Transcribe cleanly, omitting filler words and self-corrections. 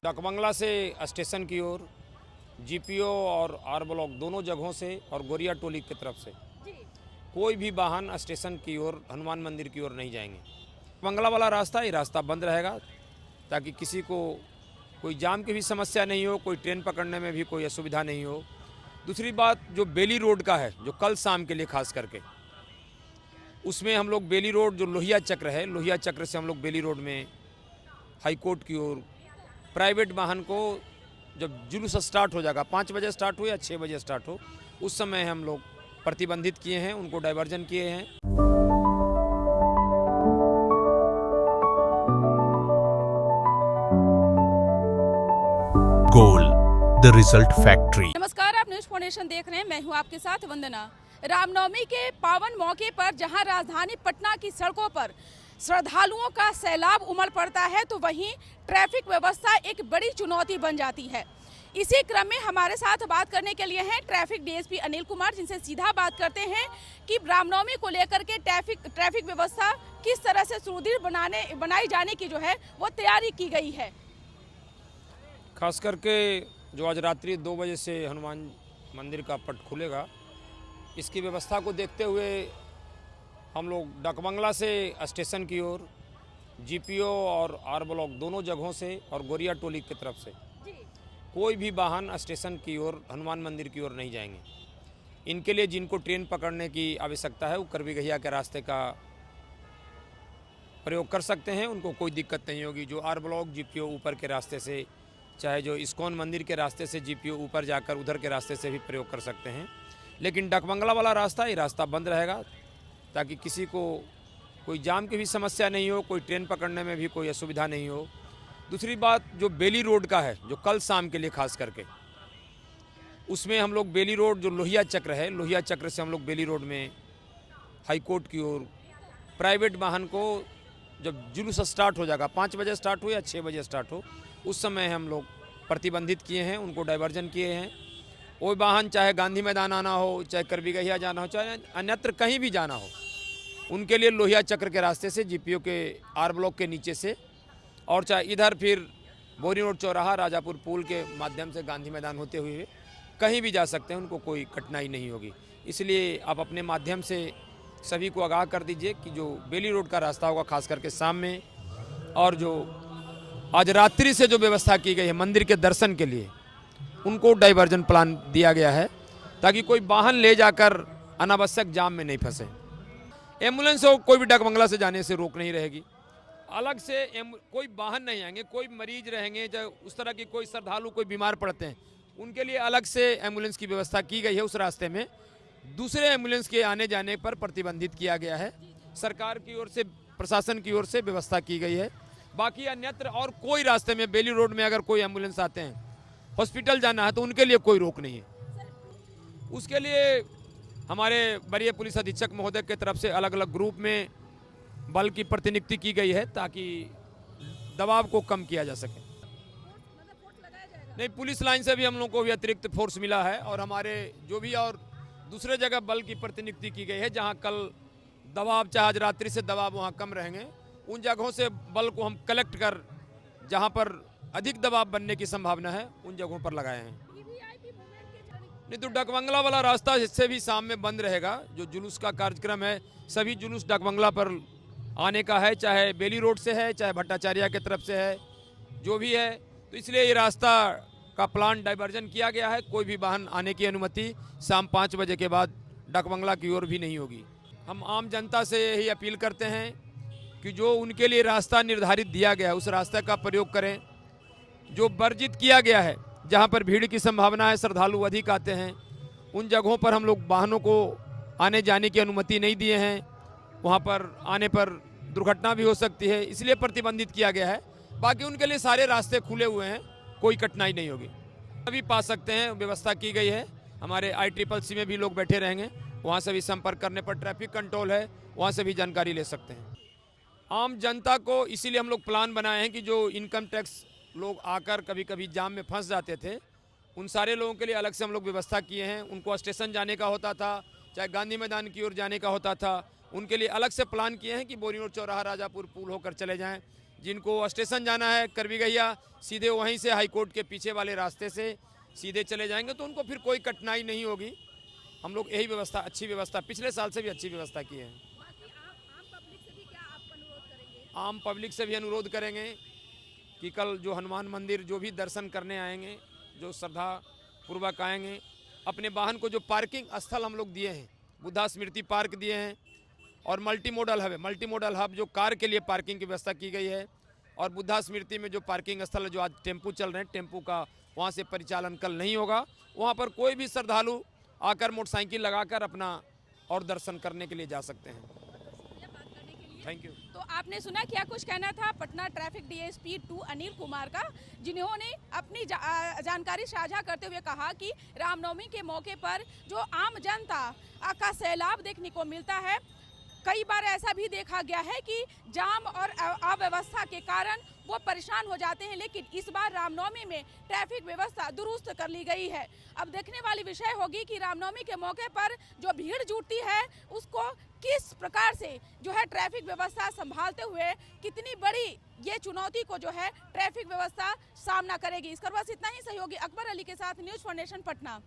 डाकबंगला से स्टेशन की ओर जीपीओ और आर ब्लॉक दोनों जगहों से और गोरिया टोली की तरफ से कोई भी वाहन स्टेशन की ओर हनुमान मंदिर की ओर नहीं जाएंगे। बंगला वाला रास्ता ये रास्ता बंद रहेगा ताकि किसी को कोई जाम की भी समस्या नहीं हो, कोई ट्रेन पकड़ने में भी कोई असुविधा नहीं हो। दूसरी बात जो बेली रोड का है, जो कल शाम के लिए खास करके उसमें हम लोग बेली रोड जो लोहिया चक्र है, लोहिया चक्र से हम लोग बेली रोड में हाई कोर्ट की ओर प्राइवेट वाहन को जब जुलूस स्टार्ट हो जाएगा, 5 बजे स्टार्ट हो या 6 बजे स्टार्ट हो, उस समय हम लोग प्रतिबंधित किए हैं, उनको डाइवर्जन किए हैं। Goal the result factory. नमस्कार, आप न्यूज फाउंडेशन देख रहे हैं। मैं हूं आपके साथ वंदना। रामनवमी के पावन मौके पर जहां राजधानी पटना की सड़कों पर श्रद्धालुओं का सैलाब उमड़ पड़ता है, तो वहीं ट्रैफिक व्यवस्था एक बड़ी चुनौती बन जाती है। इसी क्रम में हमारे साथ बात करने के लिए हैं ट्रैफिक डीएसपी अनिल कुमार, जिनसे सीधा बात करते हैं कि रामनवमी को लेकर के ट्रैफिक व्यवस्था किस तरह से सुदृढ़ बनाई जाने की जो है वो तैयारी की गई है। खास करके जो आज रात्रि 2 बजे से हनुमान मंदिर का पट खुलेगा, इसकी व्यवस्था को देखते हुए हम लोग डाकबंगला से स्टेशन की ओर जीपीओ और आर ब्लॉक दोनों जगहों से और गोरिया टोली की तरफ से कोई भी वाहन स्टेशन की ओर हनुमान मंदिर की ओर नहीं जाएंगे। इनके लिए जिनको ट्रेन पकड़ने की आवश्यकता है वो करवीगहिया के रास्ते का प्रयोग कर सकते हैं, उनको कोई दिक्कत नहीं होगी। जो आर ब्लॉक जीपीओ ऊपर के रास्ते से, चाहे जो इस्कॉन मंदिर के रास्ते से जीपीओ ऊपर जाकर उधर के रास्ते से भी प्रयोग कर सकते हैं। लेकिन डाकबंगला वाला रास्ता ये रास्ता बंद रहेगा ताकि किसी को कोई जाम की भी समस्या नहीं हो, कोई ट्रेन पकड़ने में भी कोई असुविधा नहीं हो। दूसरी बात जो बेली रोड का है, जो कल शाम के लिए खास करके उसमें हम लोग बेली रोड जो लोहिया चक्र है, लोहिया चक्र से हम लोग बेली रोड में हाई कोर्ट की ओर प्राइवेट वाहन को जब जुलूस स्टार्ट हो जाएगा, 5 बजे स्टार्ट हो या 6 बजे स्टार्ट हो, उस समय हम लोग प्रतिबंधित किए हैं, उनको डाइवर्जन किए हैं। वो वाहन चाहे गांधी मैदान आना हो, चाहे करवीगहिया जाना हो, चाहे अन्यत्र कहीं भी जाना हो, उनके लिए लोहिया चक्र के रास्ते से जीपीओ के आर ब्लॉक के नीचे से, और चाहे इधर फिर बोरी रोड चौराहा राजापुर पुल के माध्यम से गांधी मैदान होते हुए कहीं भी जा सकते हैं, उनको कोई कठिनाई नहीं होगी। इसलिए आप अपने माध्यम से सभी को आगाह कर दीजिए कि जो बेली रोड का रास्ता होगा खास करके शाम में, और जो आज रात्रि से जो व्यवस्था की गई है मंदिर के दर्शन के लिए, उनको डाइवर्जन प्लान दिया गया है ताकि कोई वाहन ले जाकर अनावश्यक जाम में नहीं फंसे। एम्बुलेंस हो कोई भी डाकबंगला से जाने से रोक नहीं रहेगी। अलग से कोई वाहन नहीं आएंगे, कोई मरीज रहेंगे, चाहे उस तरह की कोई श्रद्धालु कोई बीमार पड़ते हैं, उनके लिए अलग से एम्बुलेंस की व्यवस्था की गई है। उस रास्ते में दूसरे एम्बुलेंस के आने जाने पर प्रतिबंधित किया गया है। सरकार की ओर से, प्रशासन की ओर से व्यवस्था की गई है। बाकी अन्यत्र और कोई रास्ते में बेली रोड में अगर कोई एम्बुलेंस आते हैं, हॉस्पिटल जाना है, तो उनके लिए कोई रोक नहीं है। उसके लिए हमारे वरीय पुलिस अधीक्षक महोदय की तरफ से अलग अलग ग्रुप में बल की प्रतिनियुक्ति की गई है ताकि दबाव को कम किया जा सके। नहीं, पुलिस लाइन से भी हम लोगों को भी अतिरिक्त फोर्स मिला है, और हमारे जो भी और दूसरे जगह बल की प्रतिनियुक्ति की गई है जहां कल दबाव, चाहे आज रात्रि से दबाव वहां कम रहेंगे, उन जगहों से बल को हम कलेक्ट कर जहां पर अधिक दबाव बनने की संभावना है उन जगहों पर लगाए हैं। नहीं तो डाकबंगला वाला रास्ता इससे भी शाम में बंद रहेगा। जो जुलूस का कार्यक्रम है, सभी जुलूस डाकबंगला पर आने का है, चाहे बेली रोड से है, चाहे भट्टाचार्य की तरफ से है, जो भी है। तो इसलिए ये रास्ता का प्लान डाइवर्जन किया गया है। कोई भी वाहन आने की अनुमति शाम 5 बजे के बाद डाकबंगला की ओर भी नहीं होगी। हम आम जनता से यही अपील करते हैं कि जो उनके लिए रास्ता निर्धारित दिया गया है उस रास्ते का प्रयोग करें। जो वर्जित किया गया है, जहां पर भीड़ की संभावना है, श्रद्धालु अधिक आते हैं, उन जगहों पर हम लोग वाहनों को आने जाने की अनुमति नहीं दिए हैं। वहां पर आने पर दुर्घटना भी हो सकती है, इसलिए प्रतिबंधित किया गया है। बाकी उनके लिए सारे रास्ते खुले हुए हैं, कोई कठिनाई नहीं होगी। अभी पा सकते हैं, व्यवस्था की गई है। हमारे ICCC में भी लोग बैठे रहेंगे, वहाँ से भी संपर्क करने पर ट्रैफिक कंट्रोल है, वहाँ से भी जानकारी ले सकते हैं। आम जनता को इसीलिए हम लोग प्लान बनाए हैं कि जो इनकम टैक्स लोग आकर कभी कभी जाम में फंस जाते थे, उन सारे लोगों के लिए अलग से हम लोग व्यवस्था किए हैं। उनको स्टेशन जाने का होता था, चाहे गांधी मैदान की ओर जाने का होता था, उनके लिए अलग से प्लान किए हैं कि बोरी रोड चौराहा राजापुर पुल होकर चले जाएं। जिनको स्टेशन जाना है करवीगैया, सीधे वहीं से हाई कोर्ट के पीछे वाले रास्ते से सीधे चले जाएंगे, तो उनको फिर कोई कठिनाई नहीं होगी। हम लोग यही व्यवस्था, अच्छी व्यवस्था, पिछले साल से भी अच्छी व्यवस्था की है। बाकी आम पब्लिक से भी क्या आप अनुरोध करेंगे? आम पब्लिक से भी अनुरोध करेंगे कि कल जो हनुमान मंदिर जो भी दर्शन करने आएंगे, जो श्रद्धा पूर्वक आएंगे, अपने वाहन को जो पार्किंग स्थल हम लोग दिए हैं, बुद्धा स्मृति पार्क दिए हैं और मल्टी मॉडल हब है, मल्टी मॉडल हब जो कार के लिए पार्किंग की व्यवस्था की गई है, और बुद्धा स्मृति में जो पार्किंग स्थल है, जो आज टेम्पू चल रहे हैं, टेम्पू का वहाँ से परिचालन कल नहीं होगा। वहाँ पर कोई भी श्रद्धालु आकर मोटरसाइकिल लगाकर अपना और दर्शन करने के लिए जा सकते हैं। Thank you. तो आपने सुना क्या कुछ कहना था पटना ट्रैफिक डीएसपी 2 अनिल कुमार का, जिन्होंने अपनी जानकारी साझा करते हुए कहा कि रामनवमी के मौके पर जो आम जनता का सैलाब देखने को मिलता है, कई बार ऐसा भी देखा गया है कि जाम और अव्यवस्था के कारण वो परेशान हो जाते हैं, लेकिन इस बार रामनवमी में ट्रैफिक व्यवस्था दुरुस्त कर ली गई है। अब देखने वाली विषय होगी कि रामनवमी के मौके पर जो भीड़ जुटती है उसको किस प्रकार से जो है ट्रैफिक व्यवस्था संभालते हुए कितनी बड़ी ये चुनौती को जो है ट्रैफिक व्यवस्था सामना करेगी। इस पर बस इतना ही। सहयोगी अकबर अली के साथ न्यूज़ फॉर नेशन पटना।